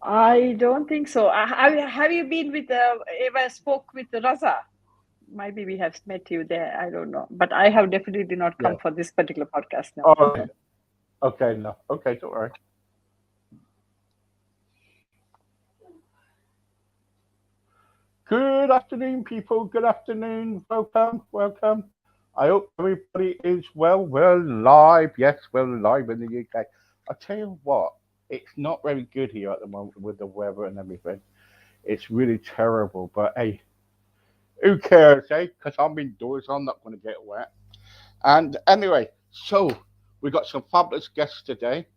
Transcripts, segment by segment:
I don't think so. Have you been with ever spoke with Raza? Maybe we have met you there. I don't know, but I have definitely not come Yeah. for this particular podcast now. Oh, okay, no. Okay, don't worry. Good afternoon, people. Good afternoon. Welcome, welcome. I hope everybody is well. We're live. Yes, we're live in the UK. I tell you what, it's not very good here at the moment with the weather and everything. It's really terrible. But hey, who cares, eh? Because I'm indoors, I'm not going to get wet. And anyway, so we've got some fabulous guests today.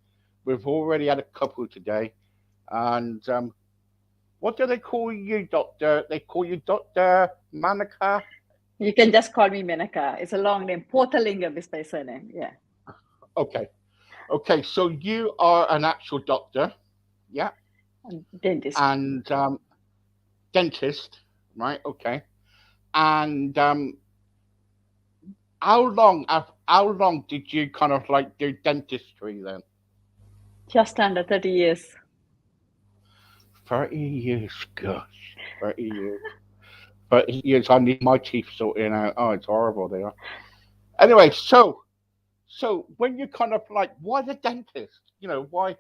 We've already had a couple today. And what do they call you, Doctor? They call you Doctor Manica? You can just call me Menaca. It's a long name. Pothalingam is my surname. Yeah, Okay. Okay, so you are an actual doctor, yeah, and dentist. and dentist, right? Okay. And how long did you kind of like do dentistry then? Just under 30 years. 30 years, gosh, 30 years. 30 years. I need my teeth sorting out. Oh, it's horrible. They are. Anyway, so when you kind of like, why the dentist? Why?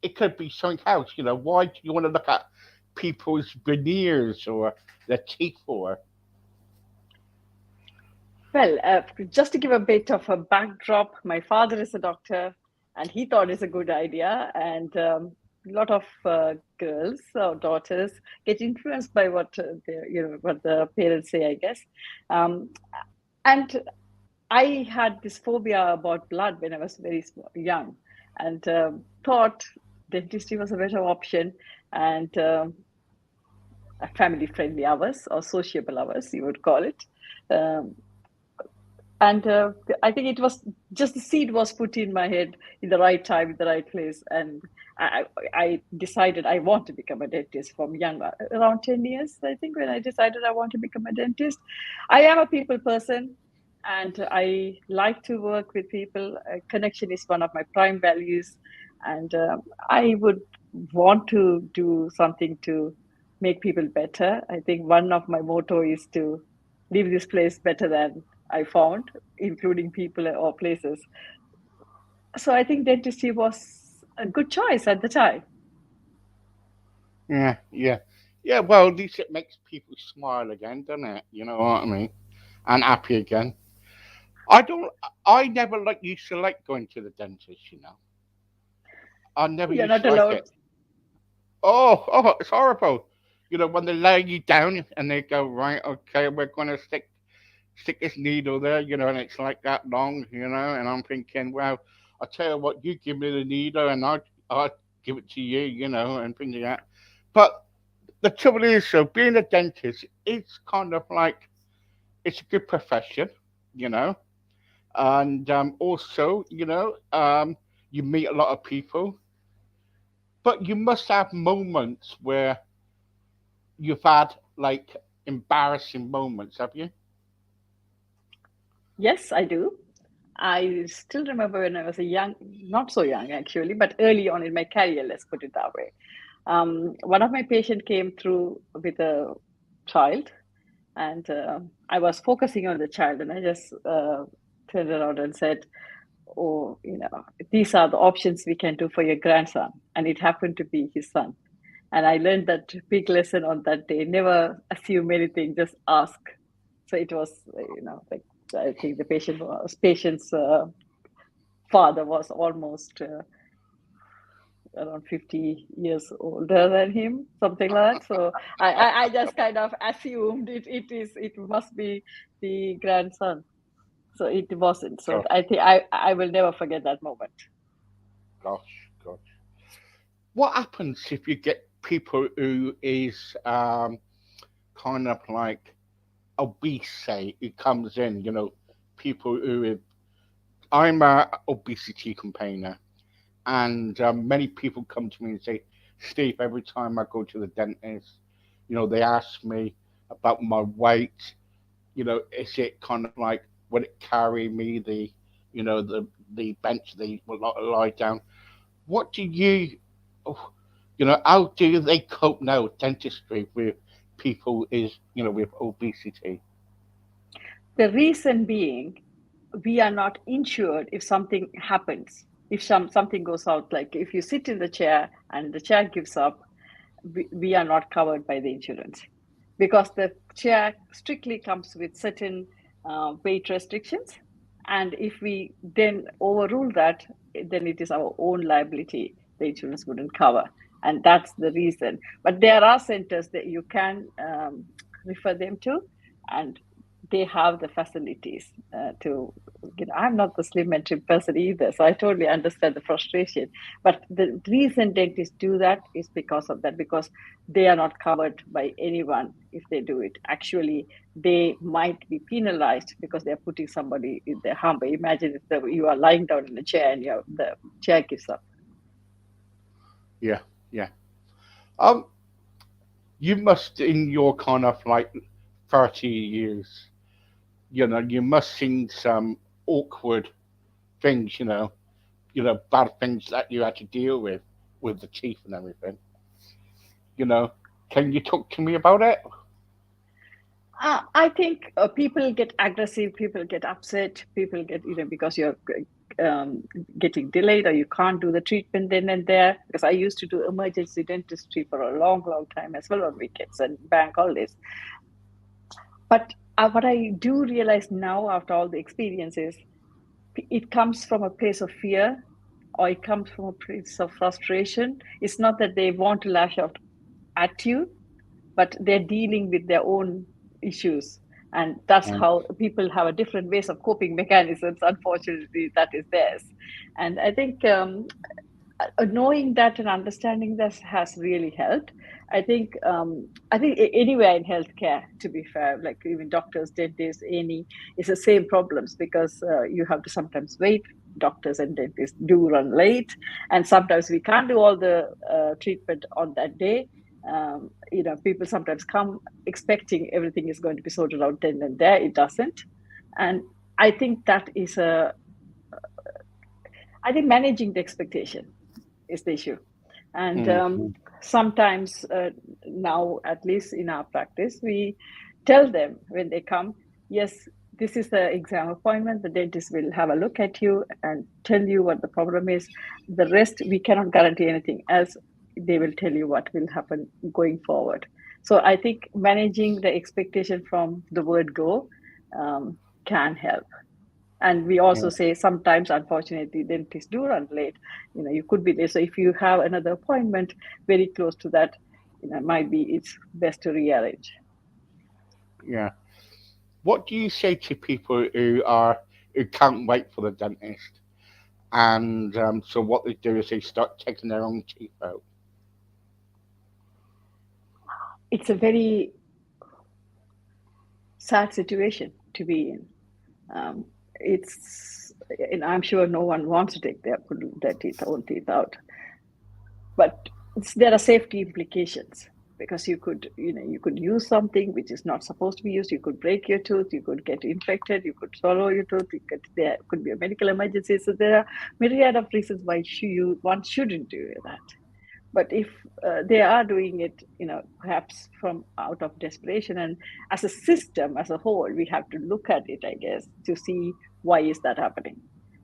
It could be something else. Why do you want to look at people's veneers or their teeth or? Well, just to give a bit of a backdrop, my father is a doctor, and he thought it's a good idea. And a lot of girls or daughters get influenced by what what the parents say, I guess. Um, and I had this phobia about blood when I was very young, and thought dentistry was a better option, and family friendly hours or sociable hours, you would call it. Um, and I think it was just the seed was put in my head in the right time, in the right place, and I decided I want to become a dentist from young, around 10 years. I think when I decided I want to become a dentist, I am a people person, and I like to work with people. Connection is one of my prime values, and I would want to do something to make people better. I think one of my motto is to leave this place better than I found, including people or places. So I think dentistry was a good choice at the time. Yeah, yeah, yeah. Well, at least it makes people smile again, doesn't it? You know what I mean? And happy again. I don't. I never like used to like going to the dentist. I never You're used not to like allowed. it. Oh, it's horrible. When they lay you down and they go, right, okay, we're gonna stick this needle there, and it's like that long, and I'm thinking, well, I tell you what, you give me the needle and I'll give it to you, and things like that. But the trouble is, so being a dentist, it's kind of like it's a good profession, you know, and also, you meet a lot of people, but you must have moments where you've had like embarrassing moments, have you? Yes, I do. I still remember when I was a young, not so young actually, but early on in my career, let's put it that way. One of my patients came through with a child, and I was focusing on the child, and I just turned around and said, "Oh, these are the options we can do for your grandson." And it happened to be his son. And I learned that big lesson on that day. Never assume anything, just ask. So it was, like I think the patient's father was almost around 50 years older than him, something like that. So I just kind of assumed it must be the grandson. So it wasn't. So Gosh, I think I will never forget that moment. gosh. What happens if you get people who is kind of like obese, say, who comes in, people who is, I'm a obesity campaigner, and many people come to me and say, Steve, every time I go to the dentist, they ask me about my weight, is it kind of like, would it carry me the bench, the lie down? What do you How do they cope now with dentistry with people is with obesity? The reason being, we are not insured if something happens. If something goes out, like if you sit in the chair and the chair gives up, we are not covered by the insurance because the chair strictly comes with certain weight restrictions. And if we then overrule that, then it is our own liability. The insurance wouldn't cover. And that's the reason. But there are centers that you can refer them to, and they have the facilities to, I'm not the slim and trim person either, so I totally understand the frustration. But the reason dentists do that is because of that, because they are not covered by anyone if they do it. Actually, they might be penalized because they're putting somebody in their harm. But imagine if you are lying down in a chair and the chair gives up. Yeah, yeah. Um, you must in your kind of like 30 years, you must seen some awkward things, bad things that you had to deal with the teeth and everything. You know, can you talk to me about it? I think people get aggressive, people get upset, people get, because you're um, getting delayed or you can't do the treatment then and there. Because I used to do emergency dentistry for a long, long time as well on weekends and bank holidays. But what I do realize now after all the experiences, it comes from a place of fear or it comes from a place of frustration. It's not that they want to lash out at you, but they're dealing with their own issues. And that's Mm, how people have a different ways of coping mechanisms. Unfortunately, that is theirs. And I think knowing that and understanding this has really helped. I think anywhere in healthcare, to be fair, like even doctors, dentists, any, it's the same problems because you have to sometimes wait. Doctors and dentists do run late, and sometimes we can't do all the treatment on that day. People sometimes come expecting everything is going to be sorted out then and there. It doesn't, and I think managing the expectation is the issue. And mm, sometimes now, at least in our practice, we tell them when they come, yes, this is the exam appointment. The dentist will have a look at you and tell you what the problem is. The rest, we cannot guarantee anything else. They will tell you what will happen going forward. So I think managing the expectation from the word go can help. And we also mm, say sometimes, unfortunately, dentists do run late. You could be there. So if you have another appointment very close to that, might be it's best to rearrange. yeah. What do you say to people who can't wait for the dentist, and so what they do is they start taking their own teeth out? It's a very sad situation to be in. And I'm sure no one wants to take their own teeth out, but there are safety implications because you could use something which is not supposed to be used. You could break your tooth, you could get infected, you could swallow your tooth, there could be a medical emergency. So there are myriad of reasons why one shouldn't do that. But if they are doing it, perhaps from out of desperation, and as a system as a whole, we have to look at it, I guess, to see why is that happening.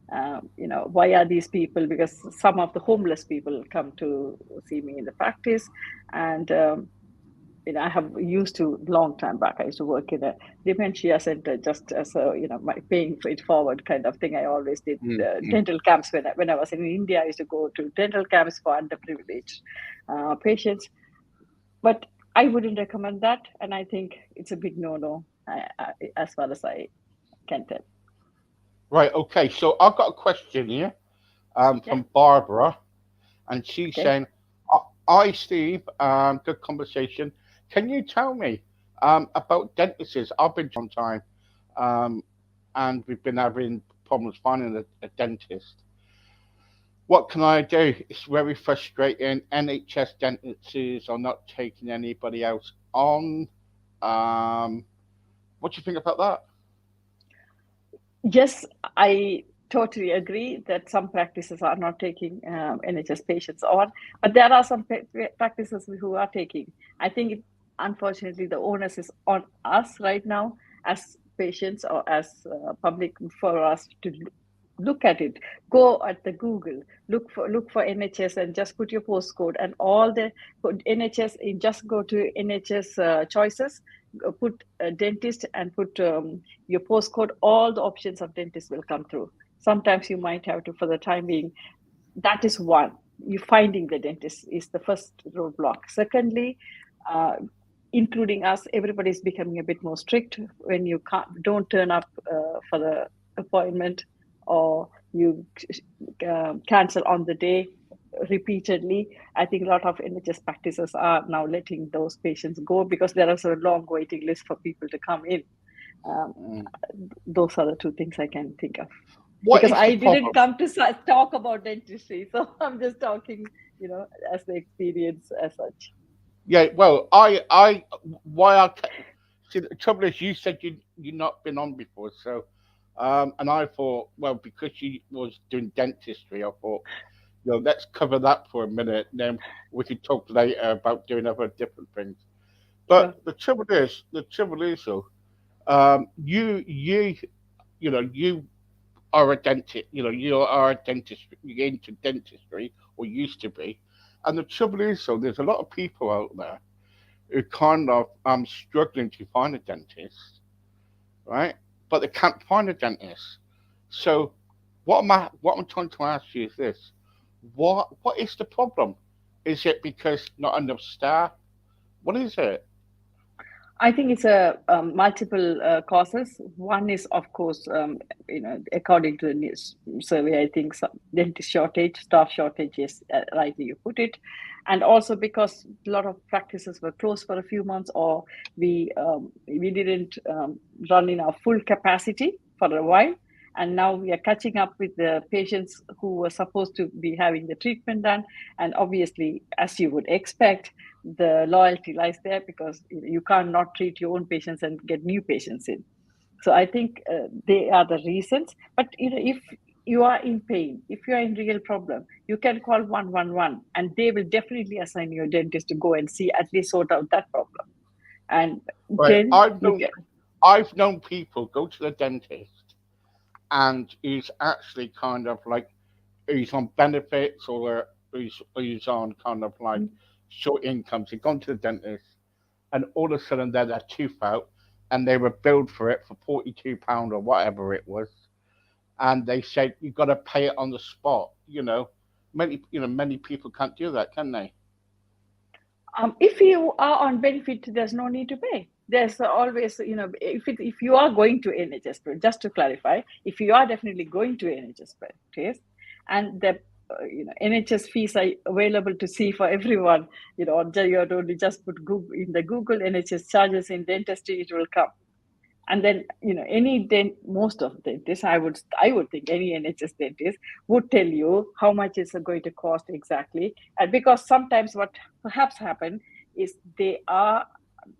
Why are these people? Because some of the homeless people come to see me in the practice, and I have used to long time back. I used to work in a dementia center just as a my paying for it forward kind of thing. I always did Mm, mm. dental camps when I was in India. I used to go to dental camps for underprivileged patients, but I wouldn't recommend that, and I think it's a big no-no as far as I can tell. Right. Okay. So I've got a question here Yeah. from Barbara, and she's Okay. saying, "Hi, Steve. Good conversation. Can you tell me about dentists? I've been to a long time, um, and we've been having problems finding a dentist. What can I do? It's very frustrating. NHS dentists are not taking anybody else on. Um, what do you think about that?" Yes, I. totally agree that some practices are not taking NHS patients on, but there are some practices who are taking. I think, unfortunately, the onus is on us right now as patients or as public for us to look at it. Go at the Google, look for NHS and just put your postcode and all the put NHS in. Just go to NHS choices, put a dentist and put your postcode. All the options of dentist will come through. Sometimes you might have to, for the time being, that is one. You finding the dentist is the first roadblock. Secondly, uh, including us, everybody is becoming a bit more strict. When you don't turn up for the appointment, or you cancel on the day repeatedly, I think a lot of NHS practices are now letting those patients go because there is a long waiting list for people to come in. um, Mm. those are the two things I can think of, What because is the I didn't problem? come to talk about dentistry, so I'm just talking, as the experience as such. Yeah, well, why see, the trouble is, you said you've not been on before, so, and I thought, well, because you was doing dentistry, I thought, let's cover that for a minute, then we could talk later about doing other different things. Sure. But the trouble is, though, you are a dentist, you are a dentist, you're into dentistry, or used to be, and the trouble is, so there's a lot of people out there who kind of struggling to find a dentist, right? But they can't find a dentist. So what I'm trying to ask you is this: what is the problem? Is it because not enough staff? What is it? I think it's a multiple causes. One is, of course, according to the news survey, I think some dentist shortage, staff shortage, yes, rightly you put it, and also because a lot of practices were closed for a few months, or we didn't run in our full capacity for a while, and now we are catching up with the patients who were supposed to be having the treatment done, and obviously, as you would expect, the loyalty lies there because you can't not treat your own patients and get new patients in. So I think they are the reasons. But if you are in pain, if you are in real problem, you can call 111 and they will definitely assign you a dentist to go and see, at least sort out that problem. And Right, then I've you known get. I've known people go to the dentist and he's actually kind of like he's on benefits or he's on kind of like short incomes. He's gone to the dentist and all of a sudden they had a tooth out and they were billed for it for £42 or whatever it was, and they said you got to pay it on the spot. Many people can't do that, can they? If you are on benefit, there's no need to pay. There's always, if you are going to NHS, just to clarify, if you are definitely going to NHS practice, and the NHS fees are available to see for everyone, or you don't just put Google in the Google NHS charges in dentistry, it will come. And then any most of dentists, I would think any NHS dentist would tell you how much is going to cost exactly. And because sometimes what perhaps happen is they are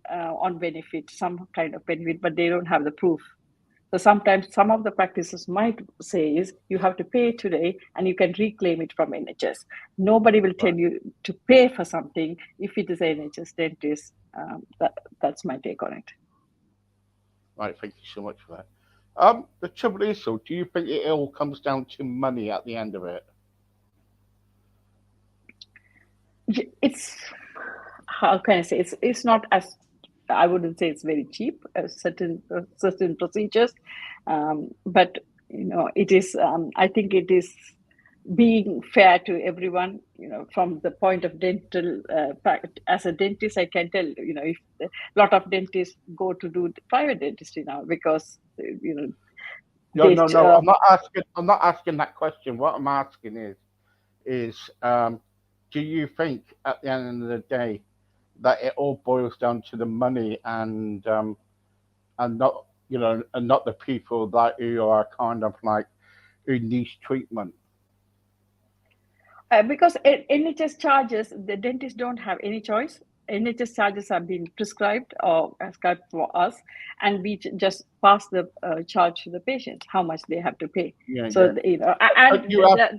on benefit, some kind of benefit, but they don't have the proof. So sometimes some of the practices might say is you have to pay today and you can reclaim it from NHS. Nobody will tell Right. you to pay for something if it is NHS dentist. That's my take on it. Right. Thank you so much for that. The trouble is, so do you think it all comes down to money at the end of it? It's, how can I say, it's not as, I wouldn't say it's very cheap as certain procedures, but it is. I think it is being fair to everyone. From the point of dental, as a dentist, I can tell if a lot of dentists go to do private dentistry now because No, they no, no. I'm not asking that question. What I'm asking is, do you think at the end of the day that it all boils down to the money and not the people that who are kind of like who needs treatment? because NHS charges, the dentists don't have any choice. NHS charges are being prescribed or prescribed for us, and we just pass the charge to the patients how much they have to pay. Yeah, So yeah. and You have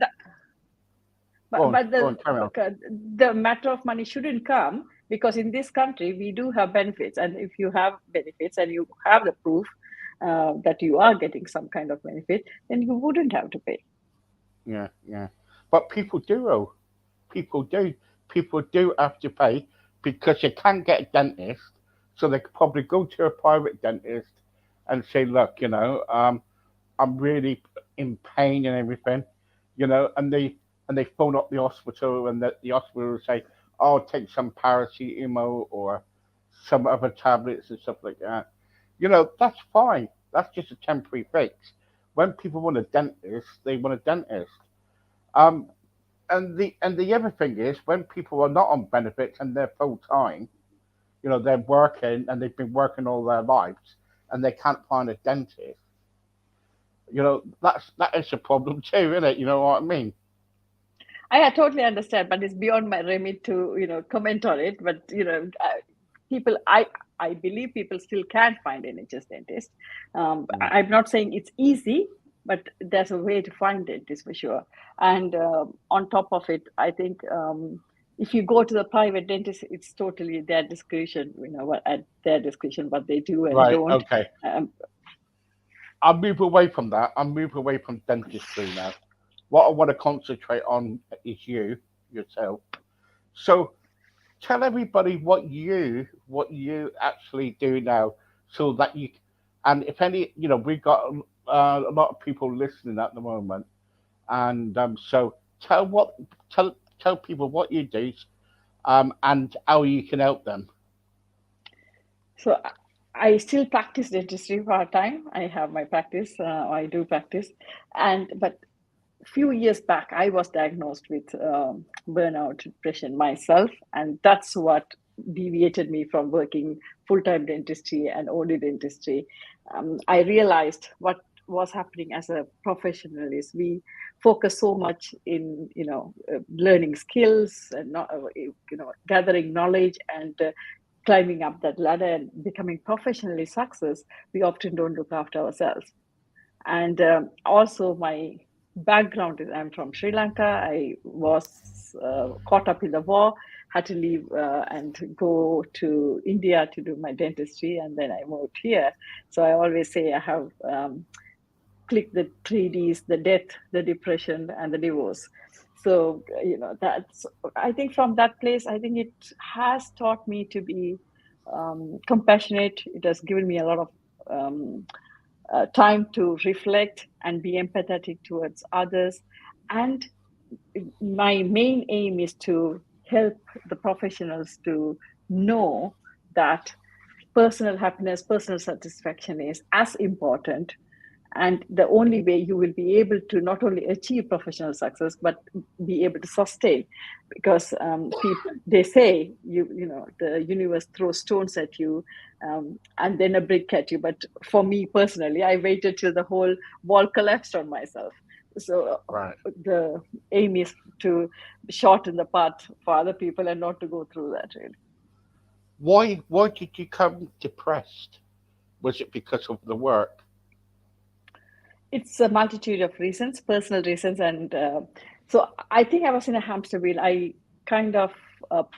but go on, carry on. the matter of money shouldn't come, because in this country we do have benefits, and if you have benefits and you have the proof that you are getting some kind of benefit, then you wouldn't have to pay. Yeah, yeah. But people do, oh, people do. People do have to pay because you can't get a dentist, so they could probably go to a private dentist and say, look, I'm really in pain and everything, and they phone up the hospital, and the hospital will say, "Oh, take some paracetamol or some other tablets and stuff like that." That's fine. That's just a temporary fix. When people want a dentist, they want a dentist. Um, and the other thing is when people are not on benefits and they're full time, they're working and they've been working all their lives and they can't find a dentist. That is a problem too, isn't it? You know what I mean? I totally understand, but it's beyond my remit to comment on it. But people, I believe people still can find NHS dentist. Mm. I'm not saying it's easy, but there's a way to find it, is for sure. And on top of it, I think if you go to the private dentist, it's totally their discretion. What at their discretion what they do and Right. don't. Okay. Um, I'll move away from that. I'll move away from dentistry now. What I want to concentrate on is yourself. So tell everybody what you actually do now, so that you, and if any, we've got a lot of people listening at the moment, and so tell people what you do, and how you can help them. so I still practice dentistry part time. I have my practice. I do practice, and but few years back, I was diagnosed with burnout depression myself, and that's what deviated me from working full time dentistry and only dentistry. I realized what was happening as a professional is we focus so much in learning skills and not, gathering knowledge and climbing up that ladder and becoming professionally success. We often don't look after ourselves. And also, my background is I'm from Sri Lanka. I was caught up in the war, had to leave and go to India to do my dentistry, and then I moved here. So I always say I have clicked the three Ds: the death, the depression, and the divorce. So that's, I think, from that place, I think it has taught me to be compassionate. It has given me a lot of um, time to reflect and be empathetic towards others. And my main aim is to help the professionals to know that personal happiness, personal satisfaction is as important. And the only way you will be able to not only achieve professional success but be able to sustain, because people, they say, the universe throws stones at you, and then a brick at you. But for me personally, I waited till the whole wall collapsed on myself. So Right. the aim is to shorten the path for other people and not to go through that, really. Why did you come depressed? Was it because of the work? It's a multitude of reasons, personal reasons, and so I think I was in a hamster wheel. I kind of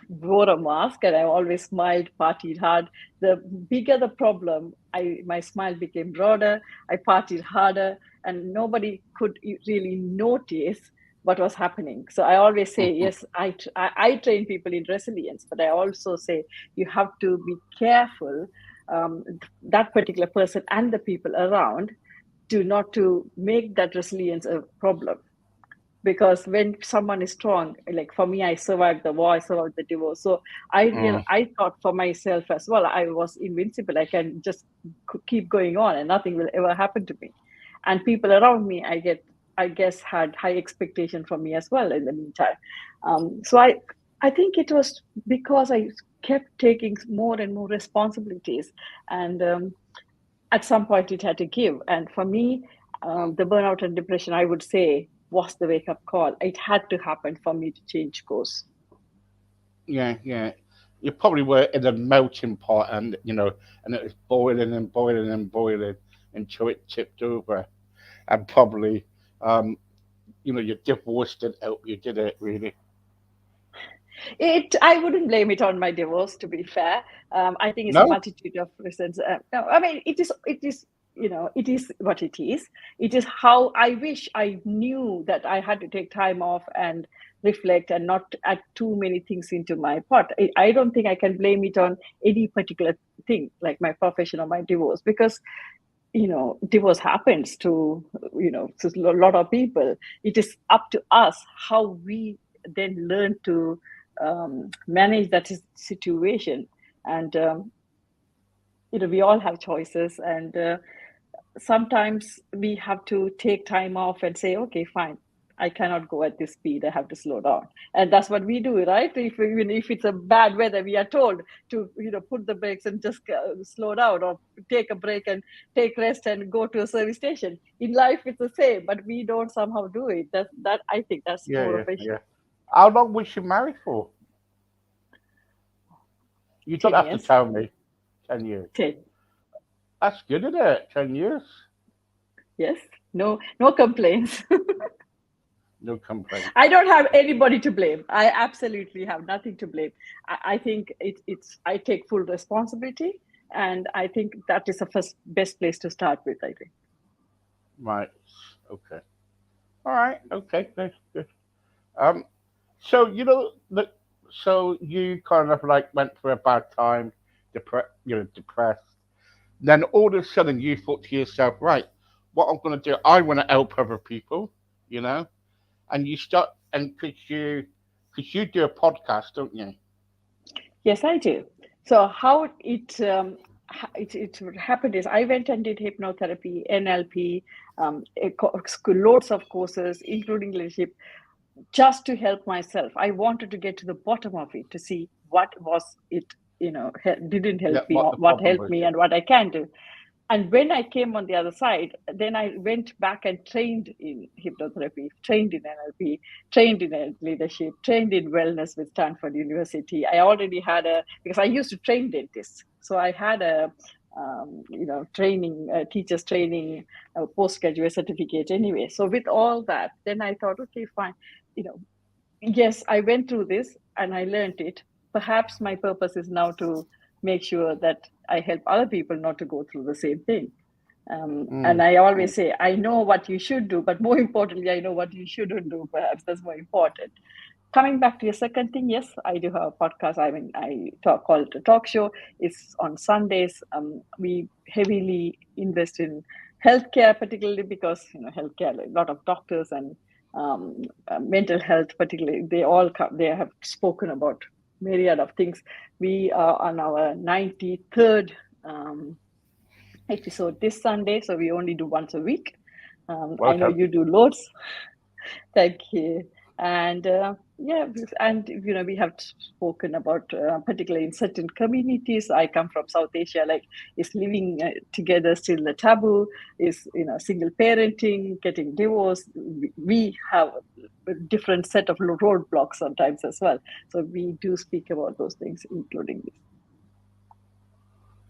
wore a mask, and I always smiled, partied hard. The bigger the problem, my smile became broader. I partied harder, and nobody could really notice what was happening. So I always say, Mhm. yes, I train people in resilience, but I also say you have to be careful, um, that particular person and the people around, to not to make that resilience a problem. Because when someone is strong, like for me, I survived the war, I survived the divorce, so Mm. I thought for myself as well, I was invincible, I can just keep going on and nothing will ever happen to me. And people around me, I guess, had high expectation from me as well in the meantime. So I think it was because I kept taking more and more responsibilities, and at some point it had to give. And for me, the burnout and depression, I would say, was the wake up call. It had to happen for me to change course. Yeah, yeah. You probably were in a melting pot, and and it was boiling and boiling and boiling until it tipped over, and probably, um, your divorce didn't help you, did it? Really? I wouldn't blame it on my divorce, to be fair. I think it's a No. multitude of reasons. No, I mean, it is what it is. It is how I wish I knew that I had to take time off and reflect and not add too many things into my pot. I don't think I can blame it on any particular thing, like my profession or my divorce, because divorce happens to a lot of people. It is up to us how we then learn to manage that situation. And we all have choices, and sometimes we have to take time off and say, okay, fine, I cannot go at this speed, I have to slow down. And that's what we do, right? Even if it's a bad weather, we are told to put the brakes and just slow down, or take a break and take rest and go to a service station. In life it's the same, but we don't somehow do it. That I think that's Yeah, more yeah, of a issue. yeah. How long was you married for? You don't 10 have to years. tell me. 10 years. 10. That's good, isn't it? 10 years. Yes. No complaints. No complaints. I don't have anybody to blame. I absolutely have nothing to blame. I think I take full responsibility, and I think that is the first best place to start with, I think. Right. Okay. All right. Okay. Good. Good. Um. So So you kind of like went through a bad time, depressed. Then all of a sudden you thought to yourself, right, what I'm going to do, I want to help other people, you know, and you start, and because you do a podcast, don't you? Yes, I do. So how it happened is I went and did hypnotherapy, NLP, loads of courses, including leadership, just to help myself. I wanted to get to the bottom of it to see what was it, didn't help Yeah. me, What or the what problem helped was? me, Yeah. and what I can do. And when I came on the other side, then I went back and trained in hypnotherapy, trained in NLP, trained in leadership, trained in wellness with Stanford University. I already had because I used to train dentists. So I had a, training, teachers training, postgraduate certificate anyway. So with all that, then I thought, okay, fine. You know, yes, I went through this and I learned it. Perhaps my purpose is now to make sure that I help other people not to go through the same thing. And Mm, I mm. always say, I know what you should do, but more importantly, I know what you shouldn't do. Perhaps that's more important. Coming back to your second thing, yes, I do have a podcast. I mean, I talk call it a talk show. It's on Sundays. We heavily invest in healthcare, particularly because healthcare, like a lot of doctors and mental health, particularly, they have spoken about myriad of things. We are on our 93rd um, episode this Sunday, so we only do once a week. Well I know done. you do loads. Thank you. And yeah, and we have spoken about, particularly in certain communities. I come from South Asia, like, is living together still a taboo? Is single parenting, getting divorced? We have a different set of roadblocks sometimes as well. So we do speak about those things, including this.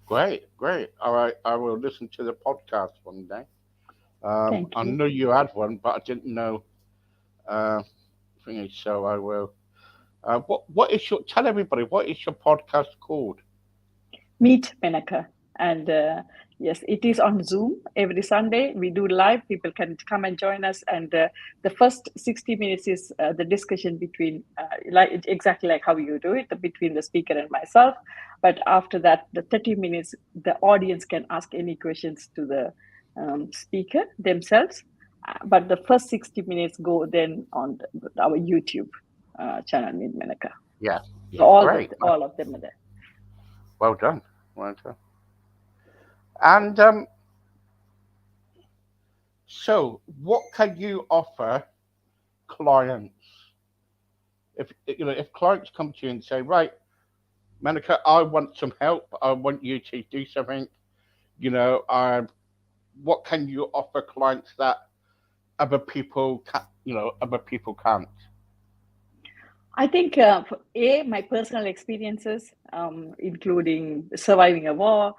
Great, great. All right, I will listen to the podcast one day. Thank I you. knew you had one, but I didn't know uh, thingy, so I will. What is your? Tell everybody what is your podcast called? Meet Menaca. And yes, it is on Zoom every Sunday. We do live. People can come and join us. And the first 60 minutes is the discussion between, like exactly like how you do it, between the speaker and myself. But after that, the 30 minutes, the audience can ask any questions to the speaker themselves. But the first 60 minutes go then on our YouTube channel, Meet Menaca. Yeah, So yeah, great. all of them are there. Well done, well done. And so, what can you offer clients if clients come to you and say, right, Monica, I want some help. I want you to do something. You know, what can you offer clients that other people can't? I think my personal experiences, including surviving a war,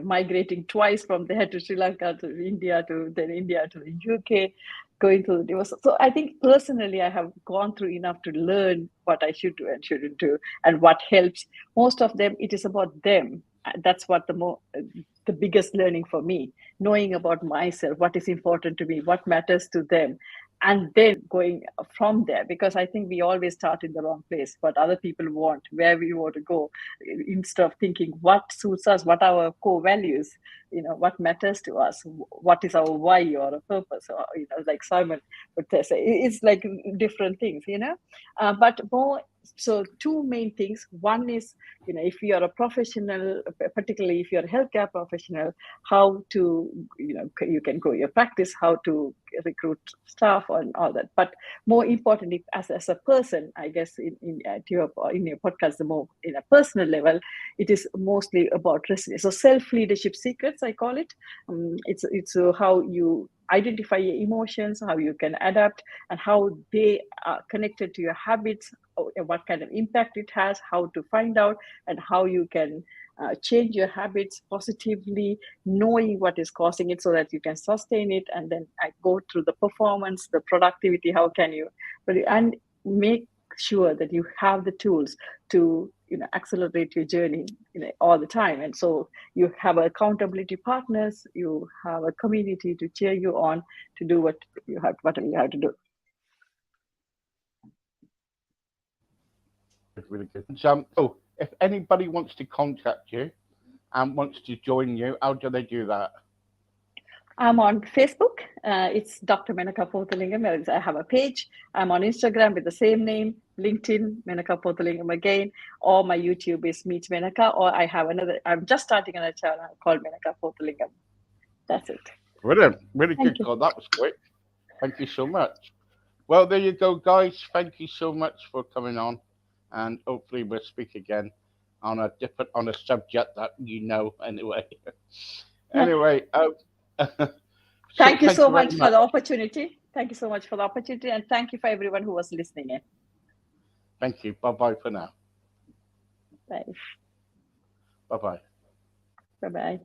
migrating twice from there to Sri Lanka to India to then India to the UK, going through the divorce. So I think personally, I have gone through enough to learn what I should do and shouldn't do, and what helps. Most of them, it is about them. That's what the biggest learning for me, knowing about myself, what is important to me, what matters to them, and then going from there, because I think we always start in the wrong place, what other people want, where we want to go, instead of thinking what suits us, what are our core values, what matters to us, what is our why or a purpose, or like Simon would say, it's like different things, but more. So two main things. One is, if you are a professional, particularly if you're a healthcare professional, how to, you can grow your practice, how to recruit staff and all that. But more importantly, as a person, I guess in your podcast, the more in a personal level, it is mostly about resilience. So self leadership secrets, I call it. It's how you identify your emotions, how you can adapt, and how they are connected to your habits, what kind of impact it has, how to find out, and how you can change your habits positively, knowing what is causing it so that you can sustain it. And then I go through the performance, the productivity, how can you, and make sure that you have the tools to accelerate your journey all the time. And so you have accountability partners, you have a community to cheer you on to do whatever you have to do. Really good. And if anybody wants to contact you and wants to join you, how do they do that? I'm on Facebook. It's Dr. Menaca Pothalingam. I have a page. I'm on Instagram with the same name, LinkedIn, Menaca Pothalingam again, or my YouTube is Meet Menaca, or I have I'm just starting another channel called Menaca Pothalingam. That's it. Brilliant. Really Thank good. you. God, that was quick. Thank you so much. Well, there you go, guys. Thank you so much for coming on, and hopefully we'll speak again on a subject that you know anyway. Anyway, so Thank you thank so you very much for much. the opportunity. Thank you so much for the opportunity. And thank you for everyone who was listening in. Thank you. Bye bye for now. Bye. Bye bye. Bye bye.